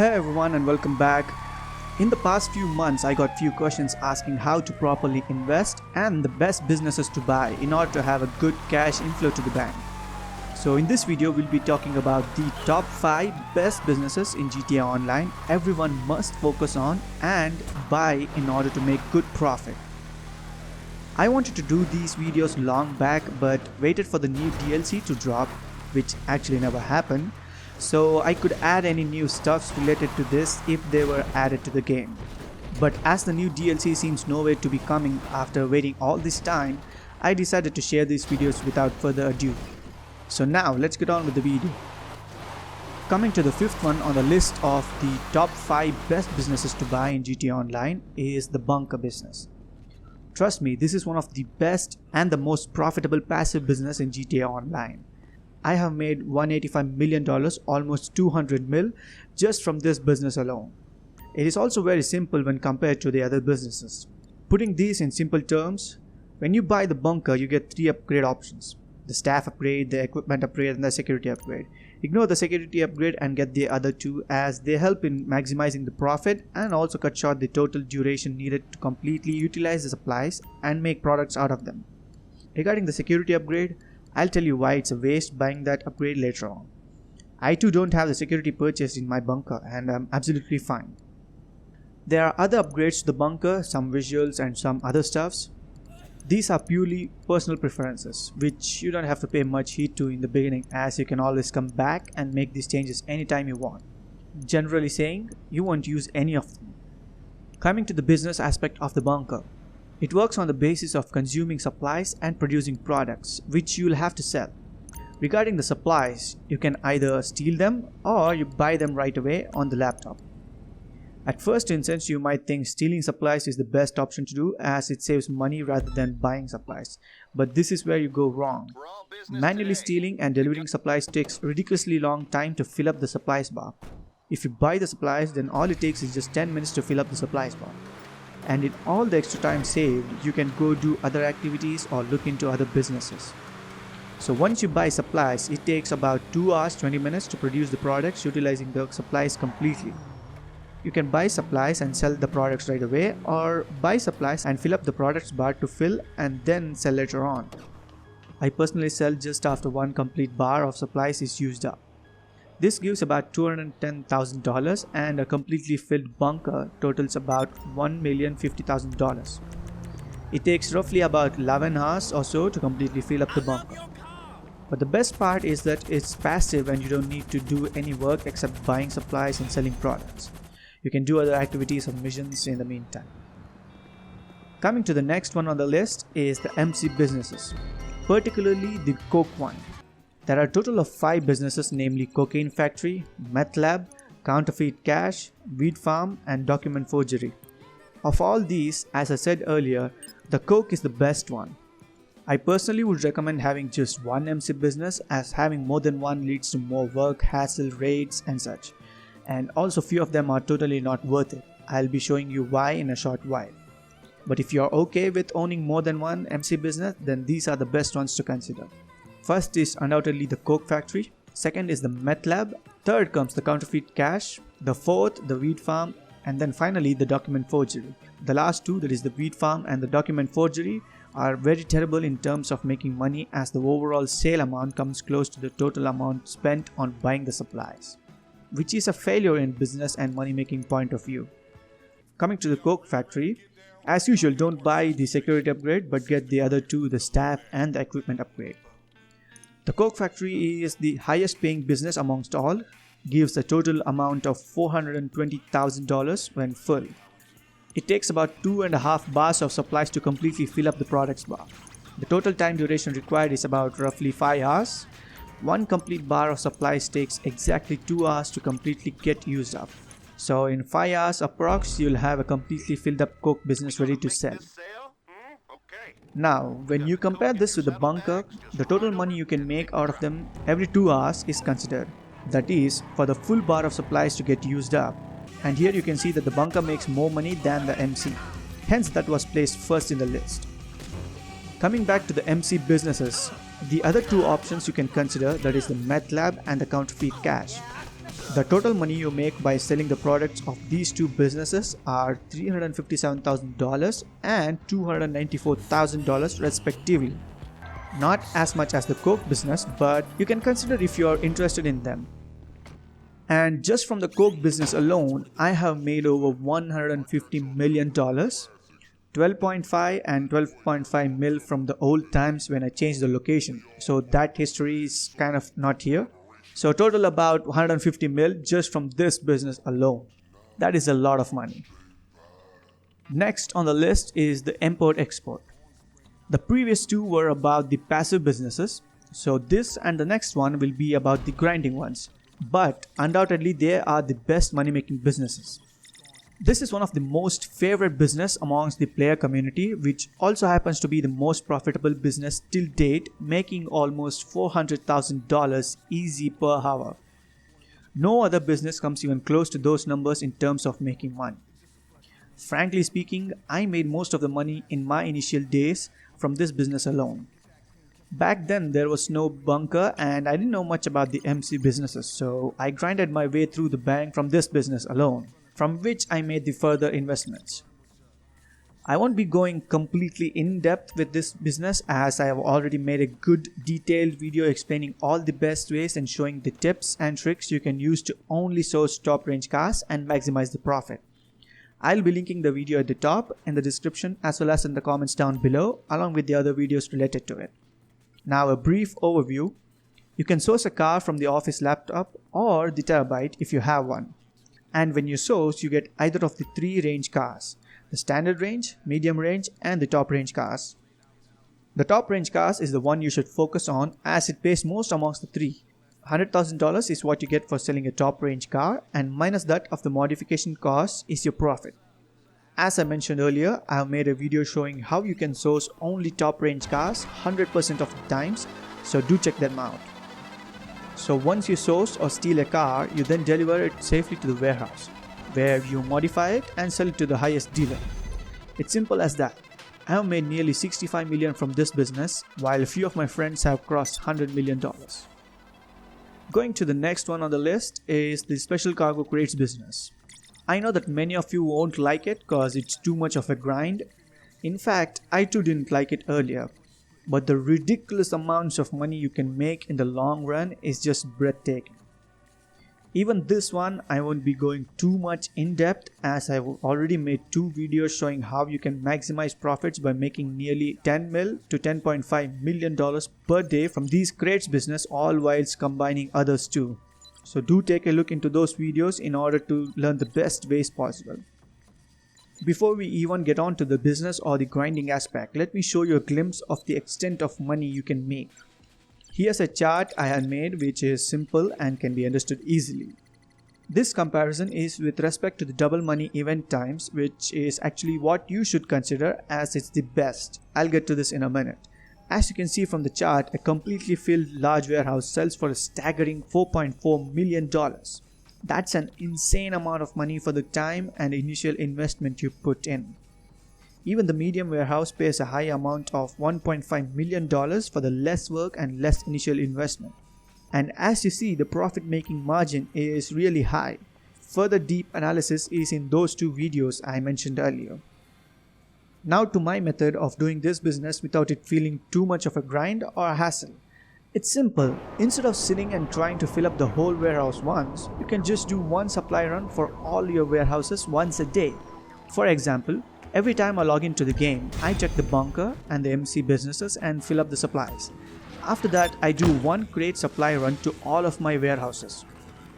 Hey everyone and welcome back. In the past few months I got few questions asking how to properly invest and the best businesses to buy in order to have a good cash inflow to the bank. So in this video we'll be talking about the top 5 best businesses in GTA Online everyone must focus on and buy in order to make good profit. I wanted to do these videos long back but waited for the new DLC to drop, which actually never happened, so I could add any new stuffs related to this if they were added to the game. But as the new DLC seems nowhere to be coming after waiting all this time, I decided to share these videos without further ado. So now let's get on with the video. Coming to the fifth one on the list of the top 5 best businesses to buy in GTA Online is the bunker business. Trust me, this is one of the best and the most profitable passive business in GTA Online. I have made $185 million, almost 200 mil, just from this business alone. It is also very simple when compared to the other businesses. Putting these in simple terms, when you buy the bunker you get 3 upgrade options. The staff upgrade, the equipment upgrade and the security upgrade. Ignore the security upgrade and get the other 2 as they help in maximizing the profit and also cut short the total duration needed to completely utilize the supplies and make products out of them. Regarding the security upgrade, I'll tell you why it's a waste buying that upgrade later on. I too don't have the security purchased in my bunker and I'm absolutely fine. There are other upgrades to the bunker, some visuals and some other stuffs. These are purely personal preferences, which you don't have to pay much heed to in the beginning as you can always come back and make these changes anytime you want. Generally saying, you won't use any of them. Coming to the business aspect of the bunker. It works on the basis of consuming supplies and producing products, which you'll have to sell. Regarding the supplies, you can either steal them or you buy them right away on the laptop. At first instance, you might think stealing supplies is the best option to do as it saves money rather than buying supplies. But this is where you go wrong. Manually stealing and delivering supplies takes ridiculously long time to fill up the supplies bar. If you buy the supplies, then all it takes is just 10 minutes to fill up the supplies bar. And in all the extra time saved, you can go do other activities or look into other businesses. So once you buy supplies, it takes about 2 hours 20 minutes to produce the products utilizing the supplies completely. You can buy supplies and sell the products right away or buy supplies and fill up the products bar to fill and then sell later on. I personally sell just after one complete bar of supplies is used up. This gives about $210,000 and a completely filled bunker totals about $1,050,000. It takes roughly about 11 hours or so to completely fill up the bunker. But the best part is that it's passive and you don't need to do any work except buying supplies and selling products. You can do other activities or missions in the meantime. Coming to the next one on the list is the MC businesses, particularly the coke one. There are a total of 5 businesses, namely cocaine factory, meth lab, counterfeit cash, weed farm and document forgery. Of all these, as I said earlier, the coke is the best one. I personally would recommend having just one MC business as having more than one leads to more work, hassle, raids and such. And also few of them are totally not worth it. I'll be showing you why in a short while. But if you're okay with owning more than one MC business, then these are the best ones to consider. First is undoubtedly the coke factory, second is the meth lab, third comes the counterfeit cash, the fourth the weed farm, and then finally the document forgery. The last 2, that is the weed farm and the document forgery, are very terrible in terms of making money as the overall sale amount comes close to the total amount spent on buying the supplies, which is a failure in business and money making point of view. Coming to the coke factory, as usual don't buy the security upgrade but get the other 2, the staff and the equipment upgrade. The coke factory is the highest paying business amongst all, gives a total amount of $420,000 when full. It takes about 2.5 bars of supplies to completely fill up the products bar. The total time duration required is about roughly 5 hours. One complete bar of supplies takes exactly 2 hours to completely get used up. So in 5 hours approx, you'll have a completely filled up coke business ready to sell. Now, when you compare this with the bunker, the total money you can make out of them every 2 hours is considered. That is, for the full bar of supplies to get used up. And here you can see that the bunker makes more money than the MC. Hence that was placed first in the list. Coming back to the MC businesses, the other 2 options you can consider, that is the meth lab and the counterfeit cash. The total money you make by selling the products of these two businesses are $357,000 and $294,000 respectively. Not as much as the Coke business, but you can consider if you are interested in them. And just from the Coke business alone, I have made over $150 million, 12.5 and 12.5 mil from the old times when I changed the location. So that history is kind of not here. So total about 150 mil just from this business alone. That is a lot of money. Next on the list is the import-export. The previous two were about the passive businesses. So this and the next one will be about the grinding ones. But undoubtedly they are the best money-making businesses. This is one of the most favorite business amongst the player community, which also happens to be the most profitable business till date, making almost $400,000 easy per hour. No other business comes even close to those numbers in terms of making money. Frankly speaking, I made most of the money in my initial days from this business alone. Back then there was no bunker and I didn't know much about the MC businesses, so I grinded my way through the bank from this business alone, from which I made the further investments. I won't be going completely in depth with this business as I have already made a good detailed video explaining all the best ways and showing the tips and tricks you can use to only source top range cars and maximize the profit. I'll be linking the video at the top, in the description as well as in the comments down below, along with the other videos related to it. Now a brief overview. You can source a car from the office laptop or the Terabyte if you have one. And when you source, you get either of the three range cars: the standard range, medium range and the top range cars. The top range cars is the one you should focus on as it pays most amongst the three. $100,000 is what you get for selling a top range car, and minus that of the modification cost is your profit. As I mentioned earlier, I have made a video showing how you can source only top range cars 100% of the times, so do check them out. So once you source or steal a car, you then deliver it safely to the warehouse, where you modify it and sell it to the highest dealer. It's simple as that. I have made nearly $65 million from this business, while a few of my friends have crossed $100 million. Going to the next one on the list is the special cargo crates business. I know that many of you won't like it cause it's too much of a grind. In fact, I too didn't like it earlier. But the ridiculous amounts of money you can make in the long run is just breathtaking. Even this one I won't be going too much in depth as I've already made two videos showing how you can maximize profits by making nearly $10 mil to $10.5 million per day from these crates business, all whilst combining others too. So do take a look into those videos in order to learn the best ways possible. Before we even get on to the business or the grinding aspect, let me show you a glimpse of the extent of money you can make. Here's a chart I have made which is simple and can be understood easily. This comparison is with respect to the double money event times, which is actually what you should consider as it's the best. I'll get to this in a minute. As you can see from the chart, a completely filled large warehouse sells for a staggering $4.4 million. That's an insane amount of money for the time and initial investment you put in. Even the medium warehouse pays a high amount of $1.5 million for the less work and less initial investment. And as you see, the profit making margin is really high. Further deep analysis is in those two videos I mentioned earlier. Now to my method of doing this business without it feeling too much of a grind or a hassle. It's simple. Instead of sitting and trying to fill up the whole warehouse once, you can just do one supply run for all your warehouses once a day. For example, every time I log into the game, I check the bunker and the MC businesses and fill up the supplies. After that, I do one crate supply run to all of my warehouses.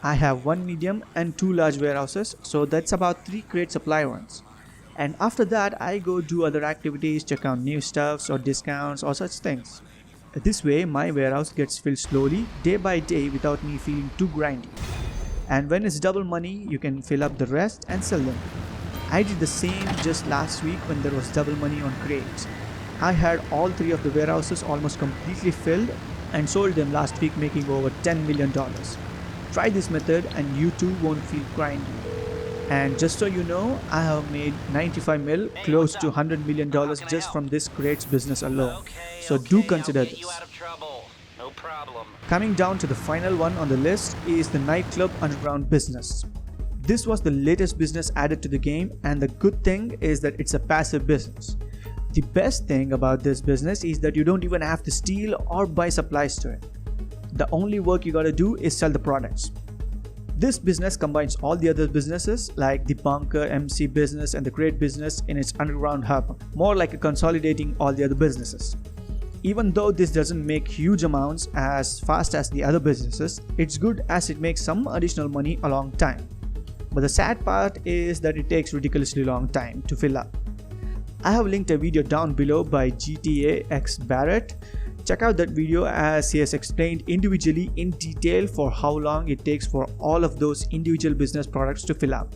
I have one medium and two large warehouses, so that's about 3 crate supply runs. And after that, I go do other activities, check out new stuffs or discounts or such things. This way, my warehouse gets filled slowly, day by day without me feeling too grindy. And when it's double money, you can fill up the rest and sell them. I did the same just last week when there was double money on crates. I had all 3 of the warehouses almost completely filled and sold them last week, making over $10 million. Try this method and you too won't feel grindy. And just so you know, I have made 95 mil, close to $100 million just from this crates business alone. So do consider this. No problem. Coming down to the final one on the list is the nightclub underground business. This was the latest business added to the game, and the good thing is that it's a passive business. The best thing about this business is that you don't even have to steal or buy supplies to it. The only work you gotta do is sell the products. This business combines all the other businesses like the bunker, MC business and the crate business in its underground hub, more like a consolidating all the other businesses. Even though this doesn't make huge amounts as fast as the other businesses, it's good as it makes some additional money a long time. But the sad part is that it takes ridiculously long time to fill up. I have linked a video down below by GTAx Barrett. Check out that video as he has explained individually in detail for how long it takes for all of those individual business products to fill up.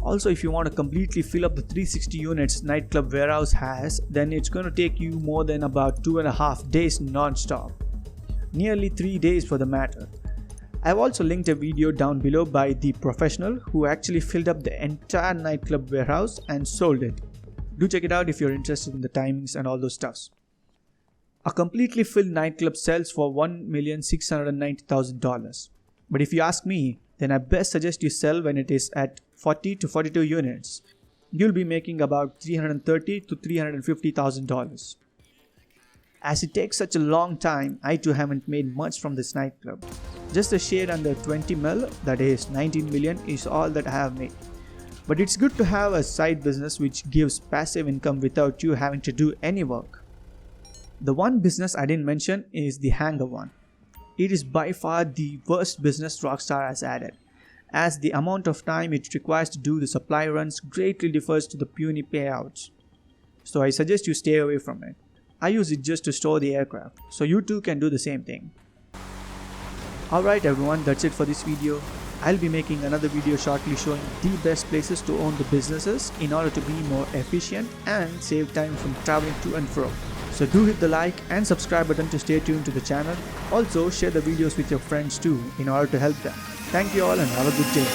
Also, if you want to completely fill up the 360 units Nightclub Warehouse has, then it's going to take you more than about 2.5 days non-stop. Nearly 3 days for the matter. I've also linked a video down below by the professional who actually filled up the entire Nightclub Warehouse and sold it. Do check it out if you're interested in the timings and all those stuffs. A completely filled nightclub sells for $1,690,000. But if you ask me, then I best suggest you sell when it is at 40 to 42 units. You'll be making about $330,000 to $350,000. As it takes such a long time, I too haven't made much from this nightclub. Just a shade under 20 mil, that is 19 million, is all that I have made. But it's good to have a side business which gives passive income without you having to do any work. The one business I didn't mention is the hangar one. It is by far the worst business Rockstar has added, as the amount of time it requires to do the supply runs greatly differs to the puny payouts. So I suggest you stay away from it. I use it just to store the aircraft, so you too can do the same thing. Alright everyone, that's it for this video. I'll be making another video shortly showing the best places to own the businesses in order to be more efficient and save time from traveling to and fro. So do hit the like and subscribe button to stay tuned to the channel. Also share the videos with your friends too in order to help them. Thank you all and have a good day.